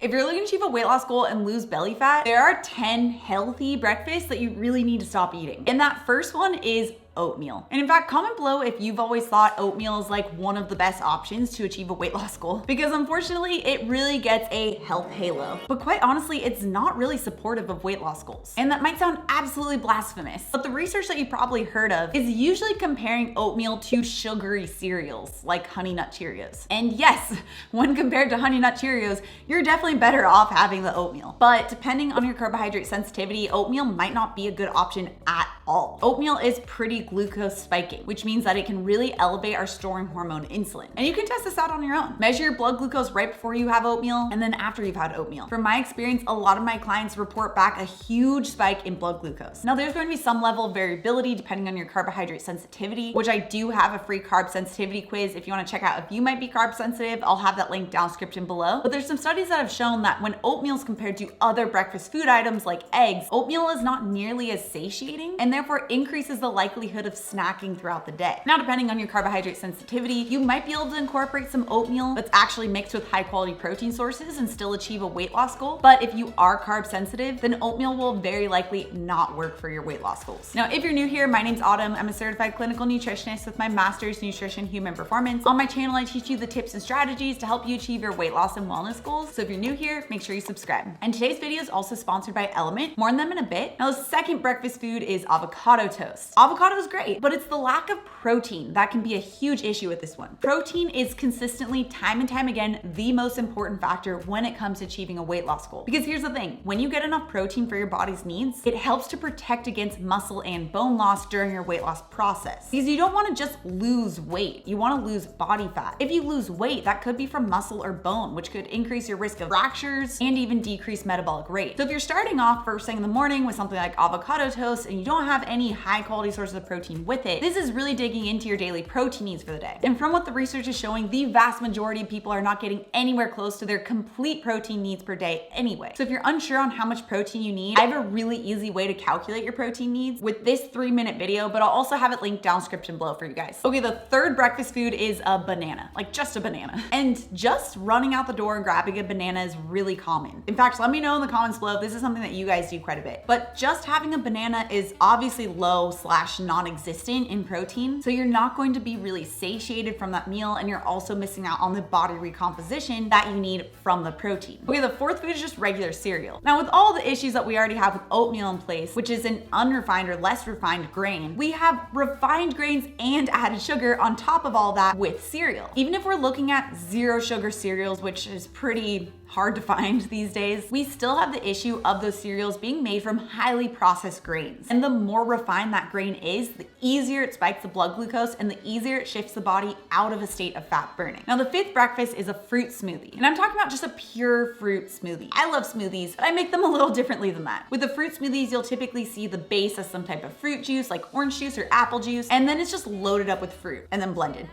If you're looking to achieve a weight loss goal and lose belly fat, there are 10 healthy breakfasts that you really need to stop eating. And that first one is oatmeal. And in fact, comment below if you've always thought oatmeal is like one of the best options to achieve a weight loss goal, because unfortunately it really gets a health halo. But quite honestly, it's not really supportive of weight loss goals. And that might sound absolutely blasphemous, but the research that you probably heard of is usually comparing oatmeal to sugary cereals like Honey Nut Cheerios. And yes, when compared to Honey Nut Cheerios, you're definitely better off having the oatmeal. But depending on your carbohydrate sensitivity, oatmeal might not be a good option at all. Oatmeal is pretty glucose spiking, which means that it can really elevate our storing hormone insulin. And you can test this out on your own. Measure your blood glucose right before you have oatmeal and then after you've had oatmeal. From my experience, a lot of my clients report back a huge spike in blood glucose. Now there's going to be some level of variability depending on your carbohydrate sensitivity, which I do have a free carb sensitivity quiz if you want to check out if you might be carb sensitive. I'll have that link down description below. But there's some studies that have shown that when oatmeal is compared to other breakfast food items like eggs, oatmeal is not nearly as satiating and therefore increases the likelihood of snacking throughout the day. Now, depending on your carbohydrate sensitivity, you might be able to incorporate some oatmeal that's actually mixed with high quality protein sources and still achieve a weight loss goal. But if you are carb sensitive, then oatmeal will very likely not work for your weight loss goals. Now, if you're new here, my name's Autumn. I'm a certified clinical nutritionist with my master's nutrition human performance. On my channel, I teach you the tips and strategies to help you achieve your weight loss and wellness goals. So if you're new here, make sure you subscribe. And today's video is also sponsored by LMNT. More on them in a bit. Now, the second breakfast food is avocado toast. Avocado is great, but it's the lack of protein that can be a huge issue with this one. Protein is consistently, time and time again, the most important factor when it comes to achieving a weight loss goal. Because here's the thing, when you get enough protein for your body's needs, it helps to protect against muscle and bone loss during your weight loss process. Because you don't want to just lose weight, you want to lose body fat. If you lose weight, that could be from muscle or bone, which could increase your risk of fractures and even decrease metabolic rate. So if you're starting off first thing in the morning with something like avocado toast and you don't have any high quality sources of protein with it, this is really digging into your daily protein needs for the day. And from what the research is showing, the vast majority of people are not getting anywhere close to their complete protein needs per day anyway. So if you're unsure on how much protein you need, I have a really easy way to calculate your protein needs with this 3-minute video, but I'll also have it linked down description below for you guys. Okay, the third breakfast food is a banana, like just a banana. And just running out the door and grabbing a banana is really common. In fact, let me know in the comments below if this is something that you guys do quite a bit. But just having a banana is obviously low/non-existent in protein, so you're not going to be really satiated from that meal, and you're also missing out on the body recomposition that you need from the protein. Okay, the fourth food is just regular cereal. Now, with all the issues that we already have with oatmeal in place, which is an unrefined or less refined grain, we have refined grains and added sugar on top of all that with cereal. Even if we're looking at zero sugar cereals, which is pretty hard to find these days, we still have the issue of those cereals being made from highly processed grains. And the more refined that grain is, the easier it spikes the blood glucose and the easier it shifts the body out of a state of fat burning. Now, the fifth breakfast is a fruit smoothie. And I'm talking about just a pure fruit smoothie. I love smoothies, but I make them a little differently than that. With the fruit smoothies, you'll typically see the base as some type of fruit juice like orange juice or apple juice, and then it's just loaded up with fruit and then blended.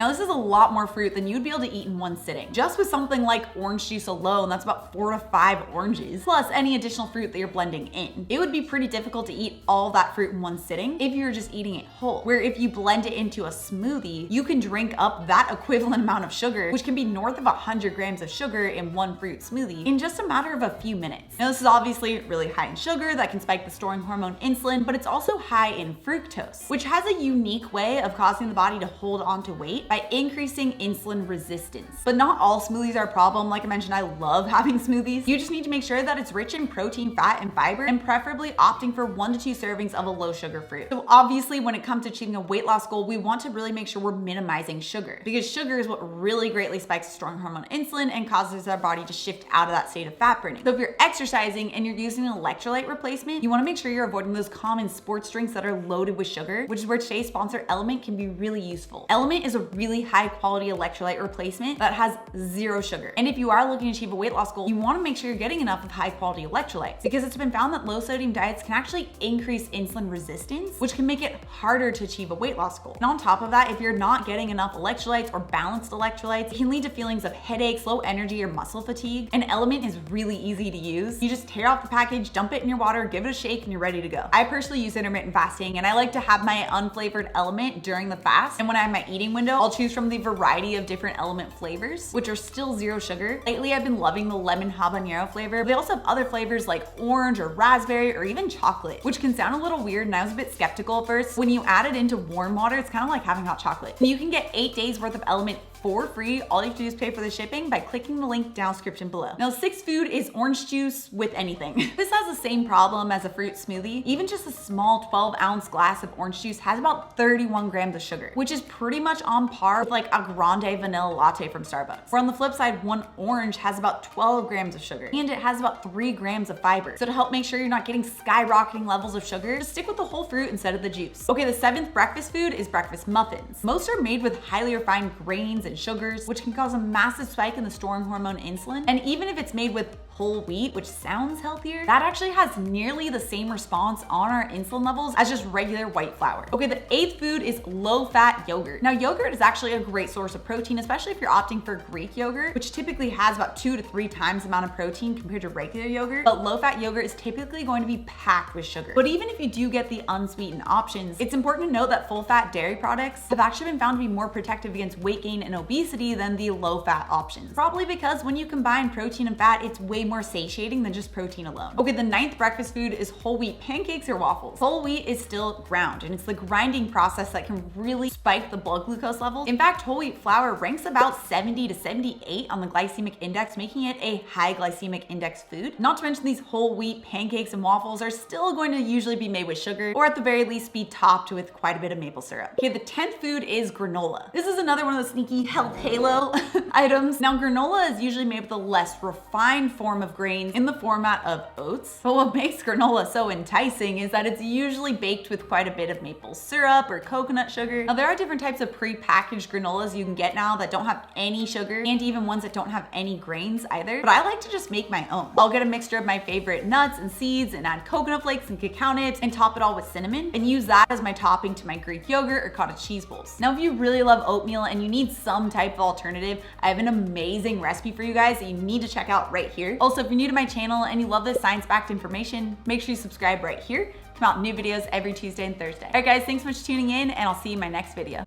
Now, this is a lot more fruit than you'd be able to eat in one sitting. Just with something like orange juice alone, that's about 4 to 5 oranges, plus any additional fruit that you're blending in. It would be pretty difficult to eat all that fruit in one sitting if you're just eating it whole. Where if you blend it into a smoothie, you can drink up that equivalent amount of sugar, which can be north of 100 grams of sugar in one fruit smoothie, in just a matter of a few minutes. Now, this is obviously really high in sugar that can spike the storing hormone insulin, but it's also high in fructose, which has a unique way of causing the body to hold on to weight by increasing insulin resistance. But not all smoothies are a problem. Like I mentioned, I love having smoothies. You just need to make sure that it's rich in protein, fat, and fiber, and preferably opting for 1 to 2 servings of a low sugar fruit. So obviously, when it comes to achieving a weight loss goal, we want to really make sure we're minimizing sugar, because sugar is what really greatly spikes the storing hormone insulin and causes our body to shift out of that state of fat burning. So if you're exercising and you're using an electrolyte replacement, you want to make sure you're avoiding those common sports drinks that are loaded with sugar, which is where today's sponsor LMNT can be really useful. LMNT is a really high quality electrolyte replacement that has 0 sugar. And if you are looking to achieve a weight loss goal, you want to make sure you're getting enough of high quality electrolytes, because it's been found that low sodium diets can actually increase insulin resistance, which can make it harder to achieve a weight loss goal. And on top of that, if you're not getting enough electrolytes or balanced electrolytes, it can lead to feelings of headaches, low energy, or muscle fatigue. And LMNT is really easy to use. You just tear off the package, dump it in your water, give it a shake, and you're ready to go. I personally use intermittent fasting, and I like to have my unflavored LMNT during the fast. And when I have my eating window, I'll choose from the variety of different LMNT flavors, which are still 0 sugar. Lately, I've been loving the lemon habanero flavor, but they also have other flavors like orange or raspberry or even chocolate, which can sound a little weird and I was a bit skeptical at first. When you add it into warm water, it's kind of like having hot chocolate. You can get 8 days worth of LMNT for free. All you have to do is pay for the shipping by clicking the link down description below. Now, 6th food is orange juice with anything. This has the same problem as a fruit smoothie. Even just a small 12-ounce glass of orange juice has about 31 grams of sugar, which is pretty much on par with like a grande vanilla latte from Starbucks. Where on the flip side, one orange has about 12 grams of sugar and it has about 3 grams of fiber. So to help make sure you're not getting skyrocketing levels of sugar, just stick with the whole fruit instead of the juice. Okay, the 7th breakfast food is breakfast muffins. Most are made with highly refined grains and sugars, which can cause a massive spike in the storing hormone insulin. And even if it's made with whole wheat, which sounds healthier, that actually has nearly the same response on our insulin levels as just regular white flour. Okay, the 8th food is low-fat yogurt. Now, yogurt is actually a great source of protein, especially if you're opting for Greek yogurt, which typically has about 2 to 3 times the amount of protein compared to regular yogurt. But low-fat yogurt is typically going to be packed with sugar. But even if you do get the unsweetened options, it's important to note that full-fat dairy products have actually been found to be more protective against weight gain and obesity than the low-fat options. Probably because when you combine protein and fat, it's way more satiating than just protein alone. Okay, the 9th breakfast food is whole wheat pancakes or waffles. Whole wheat is still ground, and it's the grinding process that can really spike the blood glucose levels. In fact, whole wheat flour ranks about 70 to 78 on the glycemic index, making it a high glycemic index food. Not to mention these whole wheat pancakes and waffles are still going to usually be made with sugar, or at the very least be topped with quite a bit of maple syrup. Okay, the 10th food is granola. This is another one of the sneaky health halo items. Now, granola is usually made with a less refined form of grains in the format of oats. But what makes granola so enticing is that it's usually baked with quite a bit of maple syrup or coconut sugar. Now, there are different types of pre-packaged granolas you can get now that don't have any sugar, and even ones that don't have any grains either. But I like to just make my own. I'll get a mixture of my favorite nuts and seeds and add coconut flakes and cacao nibs and top it all with cinnamon and use that as my topping to my Greek yogurt or cottage cheese bowls. Now, if you really love oatmeal and you need some type of alternative, I have an amazing recipe for you guys that you need to check out right here. Also, if you're new to my channel and you love this science-backed information, make sure you subscribe right here. Come out new videos every Tuesday and Thursday. All right, guys, thanks so much for tuning in, and I'll see you in my next video.